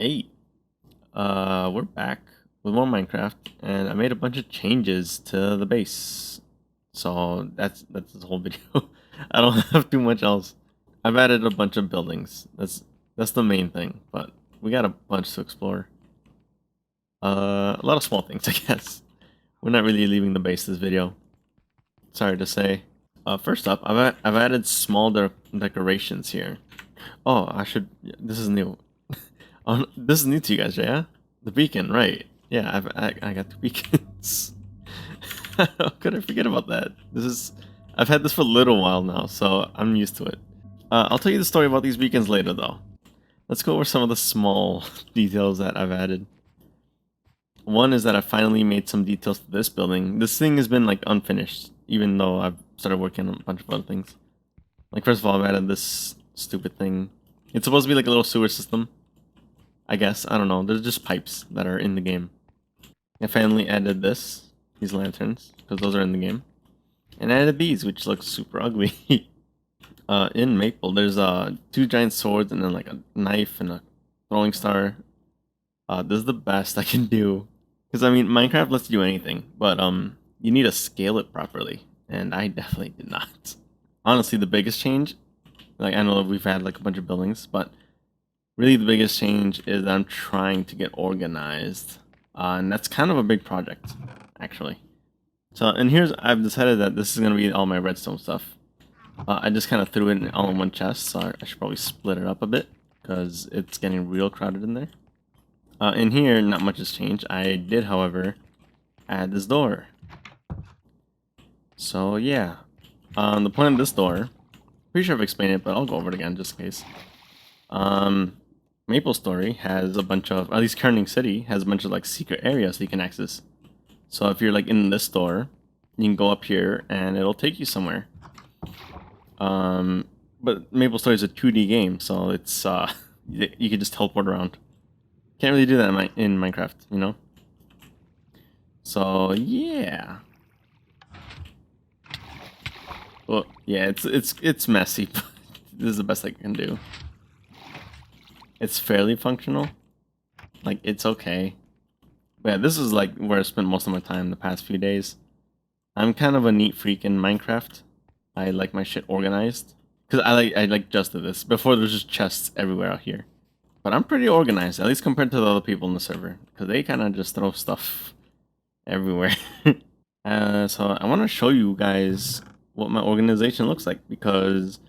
Hey, we're back with more Minecraft, and I made a bunch of changes to the base. So that's the whole video. I don't have too much else. I've added a bunch of buildings. That's the main thing, but we got a bunch to explore. A lot of small things, I guess. We're not really leaving the base this video. Sorry to say. First up, I've added small decorations here. Oh, I should. This is new. Oh, this is new to you guys, yeah? The beacon, right? Yeah, I got the beacons. How could I forget about that? I've had this for a little while now, so I'm used to it. I'll tell you the story about these beacons later, though. Let's go over some of the small details that I've added. One is that I finally made some details to this building. This thing has been like unfinished, even though I've started working on a bunch of other things. Like first of all, I've added this stupid thing. It's supposed to be like a little sewer system, I guess. I don't know. There's just pipes that are in the game. I finally added these lanterns, because those are in the game. And I added these, which look super ugly. In Maple, there's two giant swords and then like a knife and a throwing star. This is the best I can do. Because I mean, Minecraft lets you do anything, but you need to scale it properly. And I definitely did not. Honestly, the biggest change, like I know we've had like a bunch of buildings, but really the biggest change is that I'm trying to get organized. And that's kind of a big project, actually. So, and I've decided that this is going to be all my redstone stuff. I just kind of threw it all in one chest, so I should probably split it up a bit, because it's getting real crowded in there. In here, not much has changed. I did, however, add this door. So, yeah. The point of this door, pretty sure I've explained it, but I'll go over it again just in case. Maple Story has a bunch of, at least Kerning City has a bunch of like secret areas that you can access. So if you're like in this store, you can go up here and it'll take you somewhere. But Maple Story is a 2D game, so it's you can just teleport around. Can't really do that in Minecraft, you know. So yeah. Well, yeah, it's messy, but this is the best I can do. It's fairly functional. Like it's okay. But yeah, this is like where I spent most of my time the past few days. I'm kind of a neat freak in Minecraft. I like my shit organized. Because I like just did this. Before there was just chests everywhere out here. But I'm pretty organized, at least compared to the other people in the server. Because they kind of just throw stuff everywhere. So I want to show you guys what my organization looks like. Because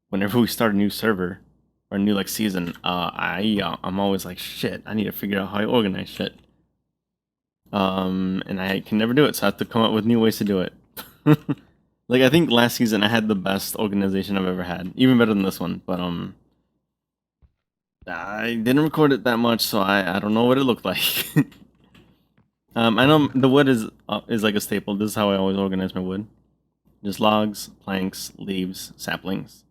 whenever we start a new server, or a new like season, I'm always like, shit, I need to figure out how I organize shit. And I can never do it, so I have to come up with new ways to do it. Like I think last season I had the best organization I've ever had, even better than this one. But I didn't record it that much, so I don't know what it looked like. I know the wood is like a staple. This is how I always organize my wood: just logs, planks, leaves, saplings,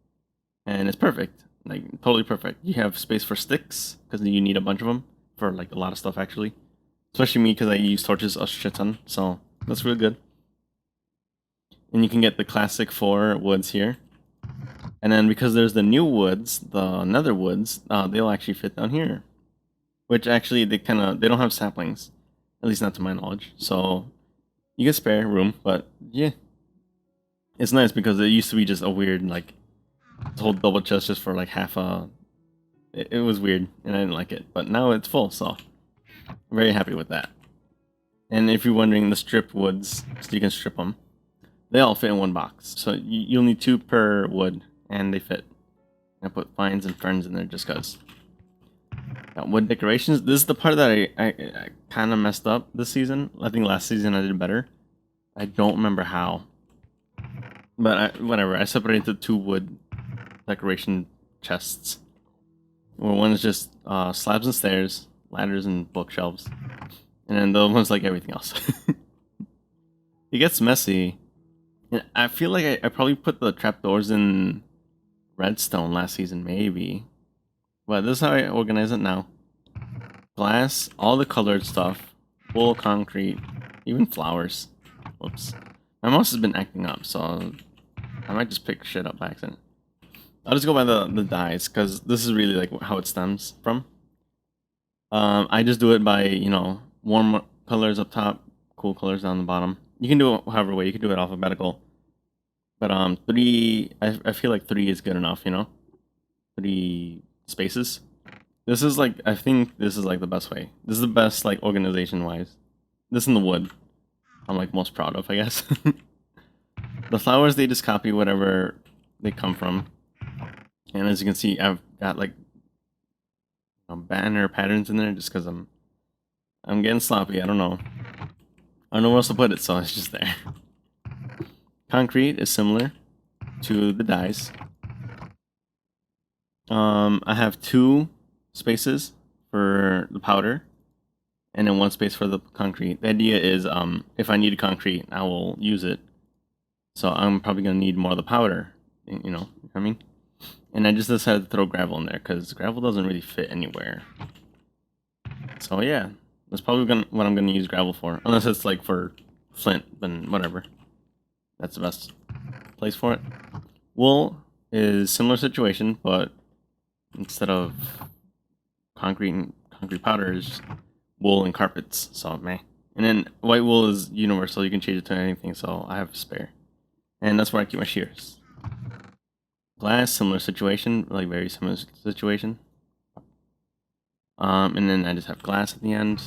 and it's perfect. Like totally perfect. You have space for sticks because you need a bunch of them for like a lot of stuff actually. Especially me because I use torches a shit ton, so that's real good. And you can get the classic 4 woods here. And then because there's the new woods, the nether woods, they'll actually fit down here. Which actually they don't have saplings, at least not to my knowledge. So you get spare room, but yeah, it's nice because it used to be just a weird like whole double chest just for like half a. It was weird and I didn't like it, but now it's full, so I'm very happy with that. And if you're wondering, the stripped woods, so you can strip them. They all fit in one box, so you'll need 2 per wood, and they fit. I put vines and ferns in there just cause. Got wood decorations. This is the part that I kind of messed up this season. I think last season I did better. I don't remember how. But whatever, I separated 2 wood decoration chests. Where one is just slabs and stairs, ladders and bookshelves. And then the other one's like everything else. It gets messy. And I feel like I probably put the trapdoors in redstone last season, maybe. But this is how I organize it now. Glass, all the colored stuff, wool, concrete, even flowers. Whoops. My mouse has been acting up, so I might just pick shit up by accident. I'll just go by the dyes, because this is really like how it stems from. I just do it by, you know, warm colors up top, cool colors down the bottom. You can do it however way. You can do it alphabetical. But three, I feel like three is good enough, you know? Three spaces. This is like, I think this is like the best way. This is the best, like, organization-wise. This in the wood, I'm like most proud of, I guess. The flowers, they just copy whatever they come from. And as you can see, I've got like banner patterns in there just because I'm getting sloppy. I don't know. I don't know where else to put it, so it's just there. Concrete is similar to the dyes. I have 2 spaces for the powder, and then 1 space for the concrete. The idea is, if I need concrete, I will use it. So I'm probably gonna need more of the powder. You know what I mean? And I just decided to throw gravel in there because gravel doesn't really fit anywhere. So yeah, that's probably what I'm gonna use gravel for, unless it's like for flint. Then whatever. That's the best place for it. Wool is similar situation, but instead of concrete powder is wool and carpets. So meh. And then white wool is universal. You can change it to anything. So I have a spare, and that's where I keep my shears. Glass, similar situation, like very similar situation. And then I just have glass at the end.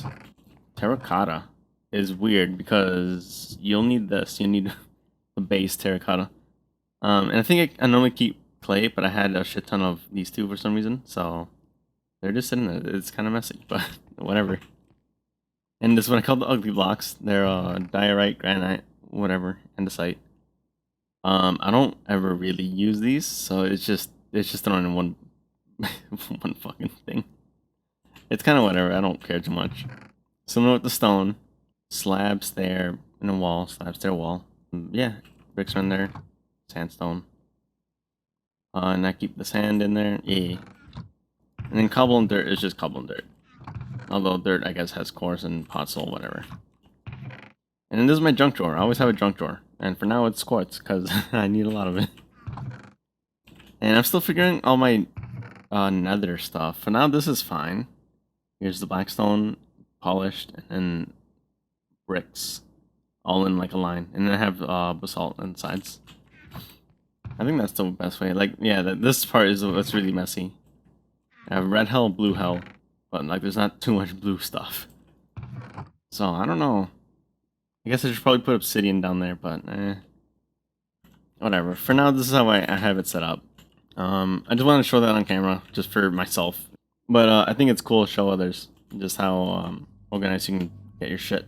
Terracotta is weird because you'll need this. You need the base terracotta. And I think I normally keep clay, but I had a shit ton of these two for some reason, so they're just sitting there. It's kind of messy, but whatever. And this is what I call the ugly blocks. They're diorite, granite, whatever, andesite. I don't ever really use these, so it's just thrown in one one fucking thing. It's kind of whatever. I don't care too much. Similar with the stone, slabs there in a wall, slabs there wall. Yeah, bricks are in there, sandstone. And I keep the sand in there. Yeah. And then cobble and dirt is just cobble and dirt. Although dirt, I guess, has coarse and pot soul, whatever. And then this is my junk drawer. I always have a junk drawer. And for now, it's quartz, because I need a lot of it. And I'm still figuring all my nether stuff. For now, this is fine. Here's the blackstone, polished, and then bricks. All in like a line. And then I have basalt on the sides. I think that's the best way. Like, yeah, this part is what's really messy. I have red hell, blue hell. But, like, there's not too much blue stuff. So, I don't know. I guess I should probably put obsidian down there, but whatever. For now, this is how I have it set up. I just want to show that on camera, just for myself. But I think it's cool to show others just how organized you can get your shit.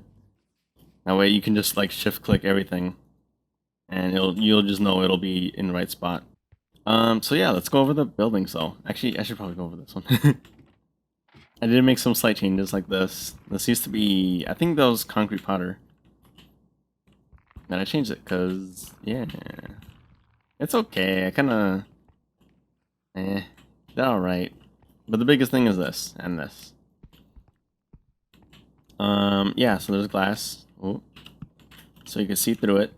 That way you can just like shift click everything, and you'll just know it'll be in the right spot. So yeah, let's go over the buildings though. Actually, I should probably go over this one. I did make some slight changes like this. This used to be, I think that was concrete powder. And I changed it because, yeah, it's okay. I kind of, they're alright. But the biggest thing is this and this. Yeah, so there's glass. Oh. So you can see through it.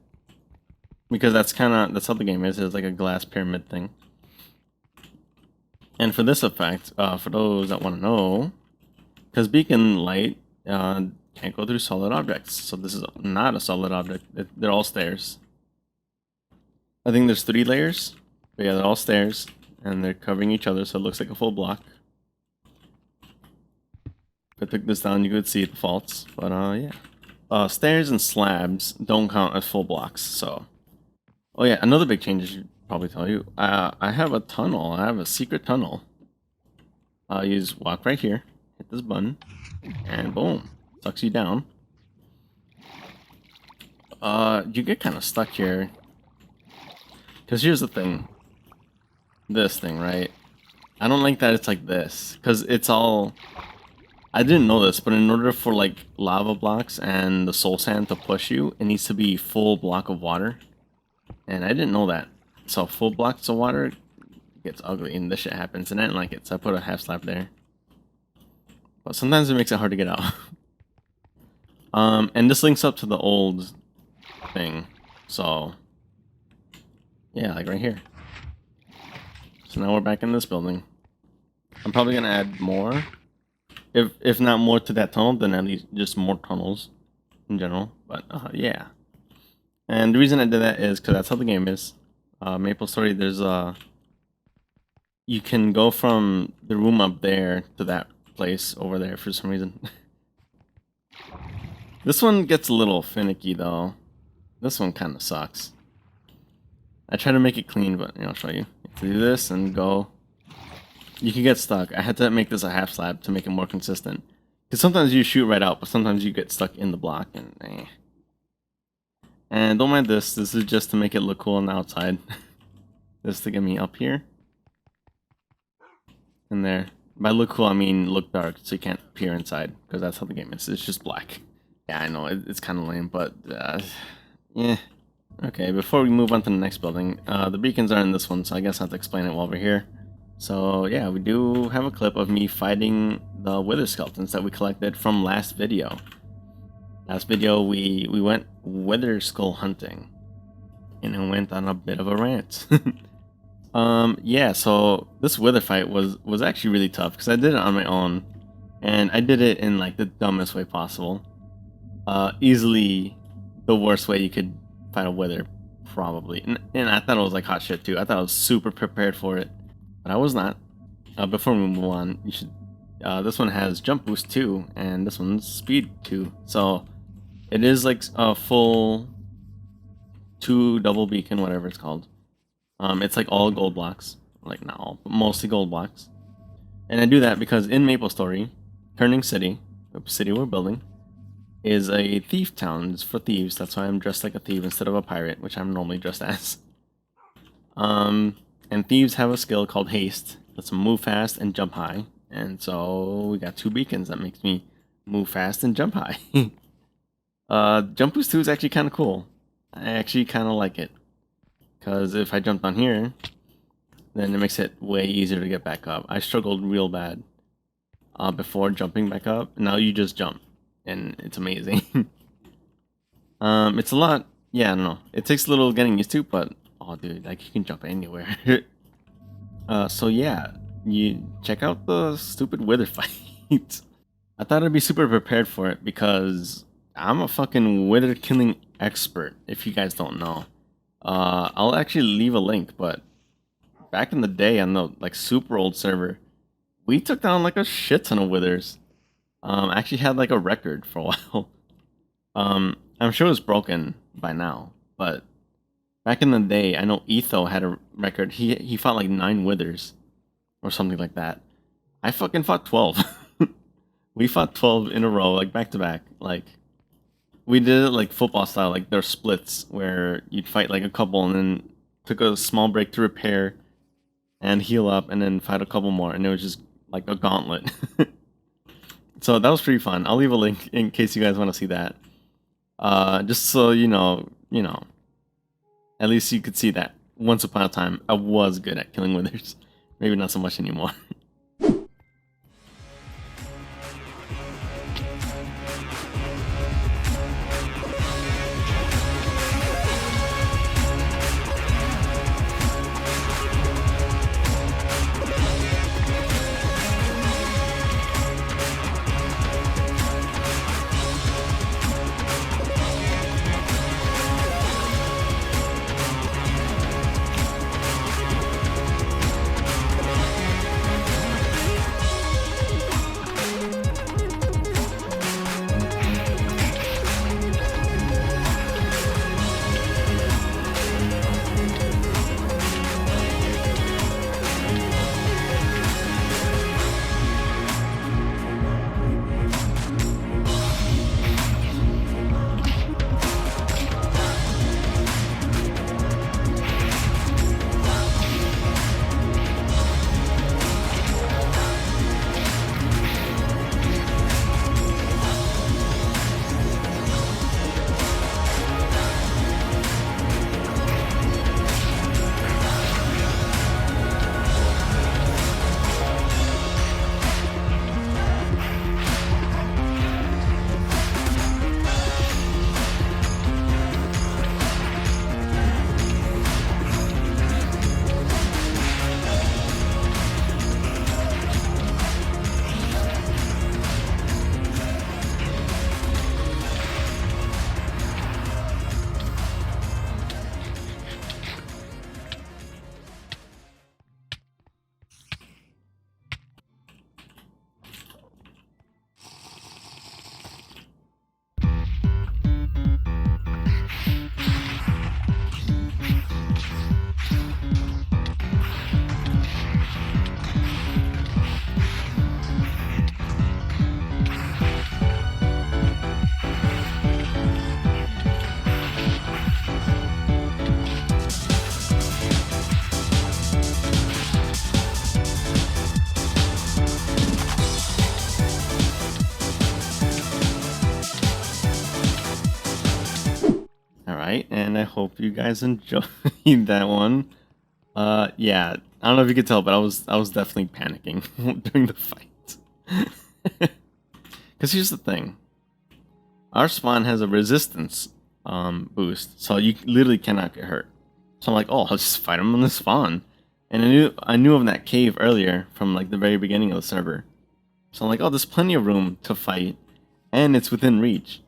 Because that's how the game is. It's like a glass pyramid thing. And for this effect, for those that want to know, because beacon light can't go through solid objects, so this is not a solid object. They're all stairs. I think there's 3 layers, but yeah, they're all stairs, and they're covering each other, so it looks like a full block. If I took this down, you could see the faults, but yeah. Stairs and slabs don't count as full blocks, so. Oh yeah, another big change I should probably tell you. I have a tunnel. I have a secret tunnel. You just walk right here, hit this button, and boom, sucks you down. You get kind of stuck here. Because here's the thing. This thing, right? I don't like that it's like this. Because it's all... I didn't know this, but in order for like lava blocks and the soul sand to push you, it needs to be full block of water. And I didn't know that. So full blocks of water gets ugly and this shit happens. And I didn't like it, so I put a half slab there. But sometimes it makes it hard to get out. And this links up to the old thing. So, yeah, like right here. So now we're back in this building. I'm probably going to add more. If not more to that tunnel, then at least just more tunnels in general. But yeah. And the reason I did that is because that's how the game is. Maple Story, there's you can go from the room up there to that place over there for some reason. This one gets a little finicky though. This one kind of sucks. I try to make it clean, but I'll show you. You have to do this and go. You can get stuck. I had to make this a half slab to make it more consistent. Because sometimes you shoot right out, but sometimes you get stuck in the block and And don't mind this. This is just to make it look cool on the outside. Just to get me up here. And there. By look cool, I mean look dark, so you can't peer inside. Because that's how the game is. It's just black. Yeah, I know, it's kind of lame, but yeah. Okay, before we move on to the next building, the beacons are in this one, so I guess I have to explain it while we're here. So yeah, we do have a clip of me fighting the wither skeletons that we collected from last video. Last video, we went wither skull hunting, and it went on a bit of a rant. Yeah, so this wither fight was actually really tough because I did it on my own, and I did it in like the dumbest way possible. Easily the worst way you could fight a wither, probably. And I thought it was like hot shit too. I thought I was super prepared for it, but I was not. Before we move on, you should. This one has jump boost 2, and this one's speed 2. So it is like a full 2 double beacon, whatever it's called. It's like all gold blocks, like not all, but mostly gold blocks. And I do that because in Maple Story, Turning City, the city we're building, is a thief town. It's for thieves. That's why I'm dressed like a thief instead of a pirate, which I'm normally dressed as. And thieves have a skill called haste. That's move fast and jump high. And so we got 2 beacons that makes me move fast and jump high. Jump boost 2 is actually kind of cool. I actually kind of like it. Because if I jump down here, then it makes it way easier to get back up. I struggled real bad before jumping back up. Now you just jump. And it's amazing. It's a lot. Yeah, I don't know. It takes a little getting used to, but oh, dude, like you can jump anywhere. So yeah, you check out the stupid wither fight. I thought I'd be super prepared for it because I'm a fucking wither killing expert. If you guys don't know, I'll actually leave a link. But back in the day on the like super old server, we took down like a shit ton of withers. I actually had like a record for a while. I'm sure it's broken by now, but back in the day, I know Etho had a record. He fought like 9 withers or something like that. I fucking fought 12. We fought 12 in a row, like back to back. Like we did it like football style, like there's splits where you'd fight like a couple and then took a small break to repair and heal up and then fight a couple more, and it was just like a gauntlet. So that was pretty fun. I'll leave a link in case you guys want to see that. Just so you know, at least you could see that once upon a time I was good at killing withers. Maybe not so much anymore. I hope you guys enjoyed that one. Yeah, I don't know if you could tell, but I was definitely panicking during the fight. Because here's the thing. Our spawn has a resistance boost, so you literally cannot get hurt. So I'm like, oh, I'll just fight him on the spawn. And I knew of that cave earlier from like the very beginning of the server. So I'm like, oh, there's plenty of room to fight, and it's within reach.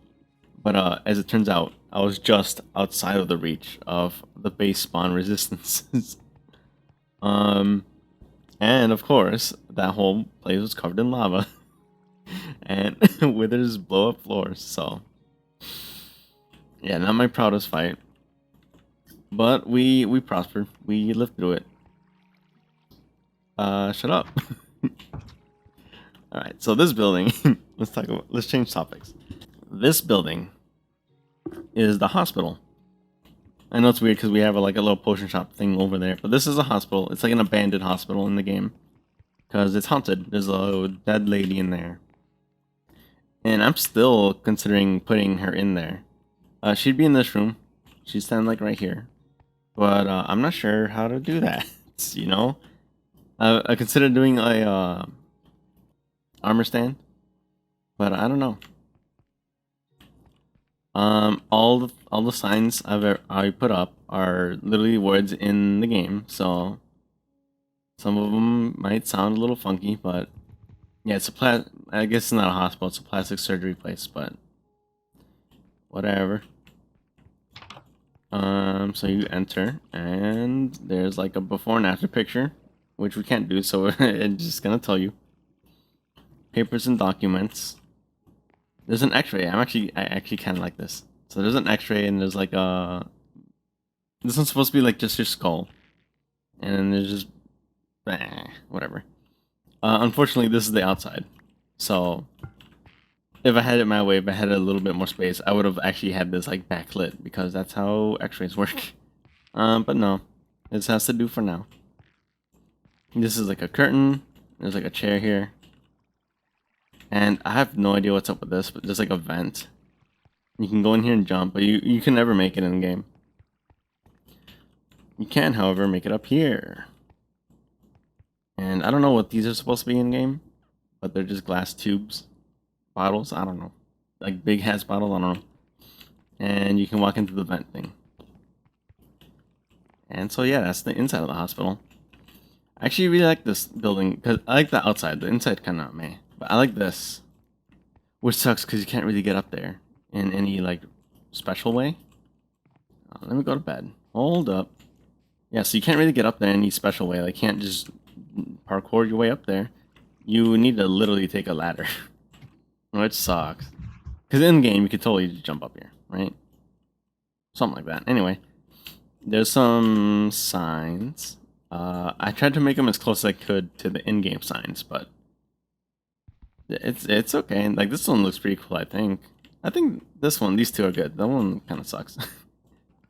But as it turns out, I was just outside of the reach of the base spawn resistances. And of course, that whole place was covered in lava. And withers blow up floors, so yeah, not my proudest fight. But we prospered. We lived through it. Shut up. Alright, so this building, let's change topics. This building is the hospital. I know it's weird because we have like a little potion shop thing over there, but this is a hospital. It's like an abandoned hospital in the game because it's haunted. There's a dead lady in there, and I'm still considering putting her in there. She'd be in this room. She's standing like right here, but I'm not sure how to do that. You know, I considered doing a armor stand, but I don't know. All the signs I put up are literally words in the game, so some of them might sound a little funky, but yeah, I guess it's not a hospital; it's a plastic surgery place, but whatever. So you enter, and there's like a before and after picture, which we can't do, so it's just gonna tell you. Papers and documents. There's an X-ray. I actually kind of like this. So there's an X-ray, and there's like a. This one's supposed to be like just your skull, and then there's just, whatever. Unfortunately, this is the outside. So if I had it my way, if I had a little bit more space, I would have actually had this like backlit because that's how X-rays work. But no, this has to do for now. This is like a curtain. There's like a chair here. And I have no idea what's up with this, but there's like a vent. You can go in here and jump, but you can never make it in the game. You can, however, make it up here. And I don't know what these are supposed to be in game, but they're just glass tubes. Bottles, I don't know. Like big ass bottles, I don't know. And you can walk into the vent thing. And so yeah, that's the inside of the hospital. I actually really like this building, because I like the outside. The inside kind of meh. But I like this. Which sucks because you can't really get up there in any like special way. Let me go to bed. Hold up. Yeah, so you can't really get up there in any special way. Like, you can't just parkour your way up there. You need to literally take a ladder. Which sucks. Because in game, you could totally just jump up here, right? Something like that. Anyway, there's some signs. I tried to make them as close as I could to the in-game signs, but it's okay. Like, this one looks pretty cool, I think. I think this one, these two are good. That one kind of sucks.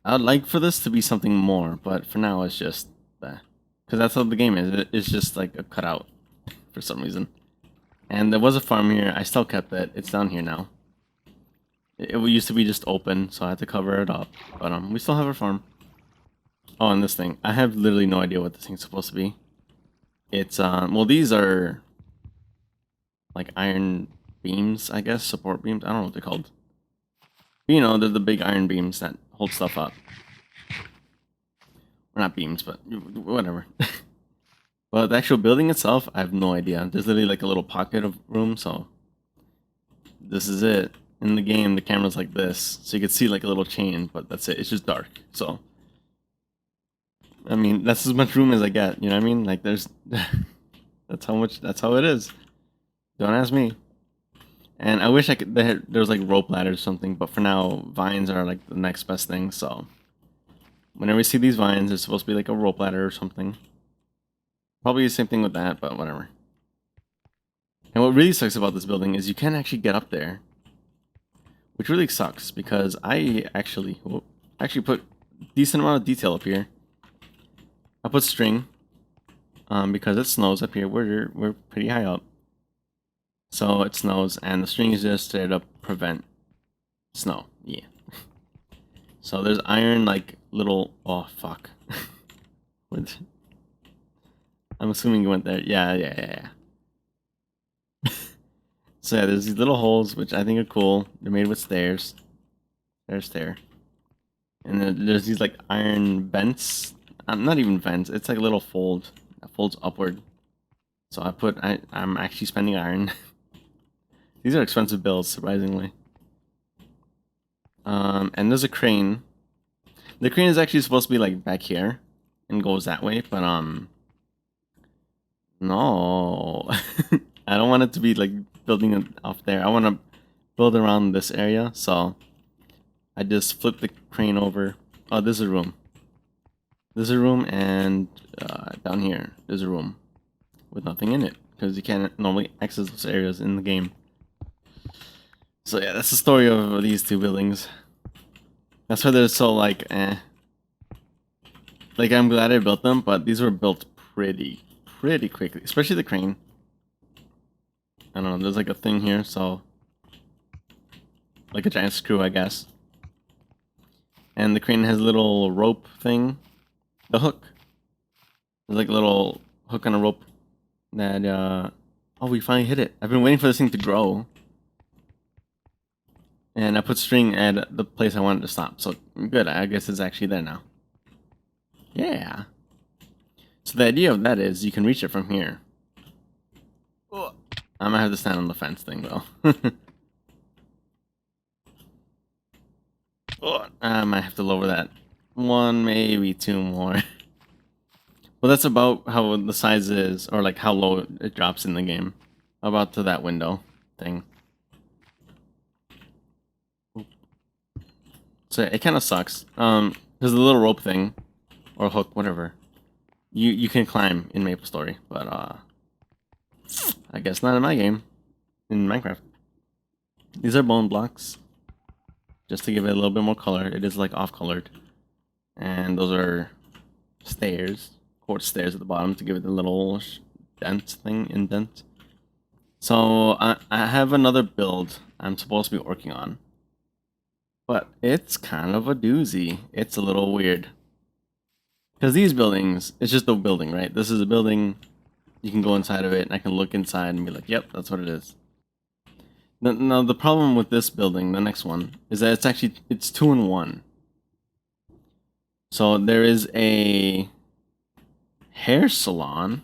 I'd like for this to be something more, but for now it's just because that's how the game is. It's just like a cutout for some reason. And there was a farm here. I still kept it. It's down here now. It used to be just open, so I had to cover it up. But we still have our farm. Oh, and this thing. I have literally no idea what this thing's supposed to be. It's well, these are like iron beams, I guess, support beams. I don't know what they're called. You know, they're the big iron beams that hold stuff up. Or not beams, but whatever. But the actual building itself, I have no idea. There's literally like a little pocket of room, so this is it. In the game, the camera's like this, so you can see like a little chain, but that's it. It's just dark, so I mean, that's as much room as I get. You know what I mean? Like, there's that's how it is. Don't ask me. And I wish I could. There was like rope ladders or something, but for now, vines are like the next best thing. So whenever you see these vines, it's supposed to be like a rope ladder or something. Probably the same thing with that, but whatever. And what really sucks about this building is you can't actually get up there, which really sucks because I actually put a decent amount of detail up here. I put string because it snows up here. We're pretty high up. So it snows, and the string is just straight up prevent snow. Yeah. So there's iron like little. Oh fuck. What? I'm assuming you went there. Yeah. So yeah, there's these little holes which I think are cool. They're made with stairs. There's there. And then there's these like iron vents. Not even vents. It's like a little fold that folds upward. So I'm actually spending iron. These are expensive builds, surprisingly. And there's a crane. The crane is actually supposed to be like back here and goes that way, but no. I don't want it to be like building it off there. I want to build around this area, so I just flip the crane over. Oh, this is a room. There's a room, and down here, there's a room with nothing in it, because you can't normally access those areas in the game. So yeah, that's the story of these two buildings. That's why they're so like, eh. Like, I'm glad I built them, but these were built pretty quickly, especially the crane. I don't know, there's like a thing here, so like a giant screw, I guess. And the crane has a little rope thing. The hook. There's like a little hook on a rope that, oh, we finally hit it. I've been waiting for this thing to grow. And I put string at the place I wanted to stop. So, good, I guess it's actually there now. Yeah. So the idea of that is you can reach it from here. Oh, I might have to stand on the fence thing, though. Oh, I might have to lower that. One, maybe two more. Well, that's about how the size is, or like how low it drops in the game. About to that window thing. So it kind of sucks. There's a little rope thing, or hook, whatever. You can climb in MapleStory, but I guess not in my game, in Minecraft. These are bone blocks, just to give it a little bit more color. It is like off-colored, and those are stairs, quartz stairs at the bottom to give it the little indent. So I have another build I'm supposed to be working on, but it's kind of a doozy. It's a little weird. Because these buildings, it's just a building, right? This is a building, you can go inside of it, and I can look inside and be like, yep, that's what it is. Now, the problem with this building, the next one, is that it's 2-in-1. So there is a hair salon,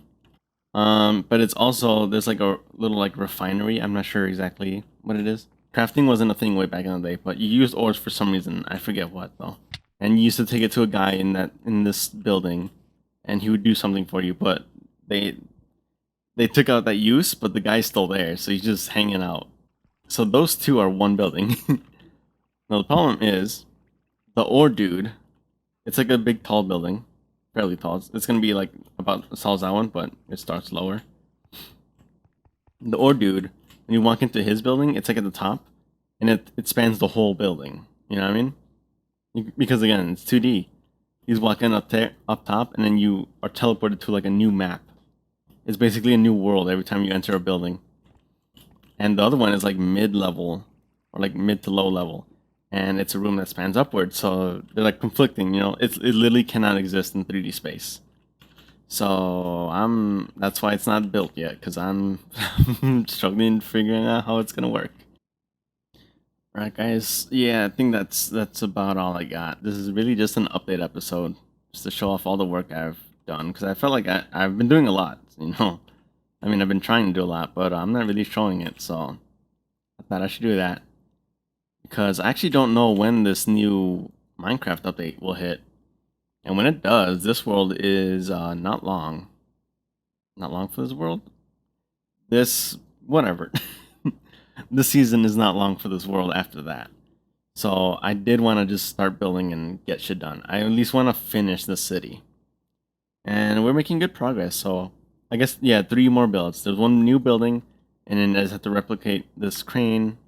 but it's also, there's like a little like refinery. I'm not sure exactly what it is. Crafting wasn't a thing way back in the day, but you used ores for some reason. I forget what, though. And you used to take it to a guy in this building, and he would do something for you. But they took out that use, but the guy's still there, so he's just hanging out. So those two are one building. Now the problem is, the ore dude. It's like a big tall building, fairly tall. It's gonna be like about as tall as that one, but it starts lower. The ore dude, when you walk into his building, it's like at the top, and it spans the whole building. You know what I mean? Because again, it's 2D. He's walking up there, up top, and then you are teleported to like a new map. It's basically a new world every time you enter a building. And the other one is like mid-level, or like mid to low level, and it's a room that spans upward. So they're like conflicting. You know, it literally cannot exist in 3D space. So that's why it's not built yet, because I'm struggling figuring out how it's gonna work. Alright guys, yeah, I think that's about all I got. This is really just an update episode, just to show off all the work I've done, because I felt like I've been doing a lot, you know. I mean, I've been trying to do a lot, but I'm not really showing it, so I thought I should do that. Because I actually don't know when this new Minecraft update will hit. And when it does, this world is not long. Not long for this world? Whatever. This season is not long for this world after that. So I did want to just start building and get shit done. I at least want to finish the city. And we're making good progress, so I guess, yeah, 3 more builds. There's one new building, and then I just have to replicate this crane,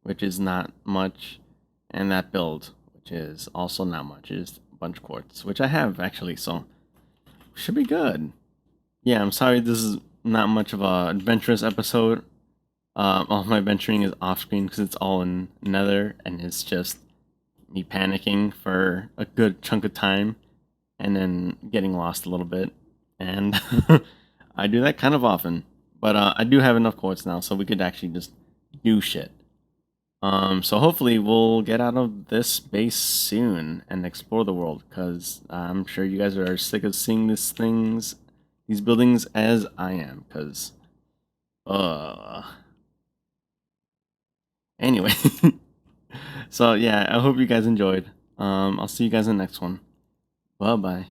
which is not much, and that build, which is also not much. It's a bunch of quartz, which I have, actually, so should be good. Yeah, I'm sorry this is not much of a adventurous episode. All my venturing is off screen because it's all in Nether, and it's just me panicking for a good chunk of time and then getting lost a little bit. And I do that kind of often. But I do have enough quartz now, so we could actually just do shit. So hopefully we'll get out of this base soon and explore the world, because I'm sure you guys are sick of seeing these buildings as I am, because, uh, anyway. So yeah, I hope you guys enjoyed. I'll see you guys in the next one. Bye bye.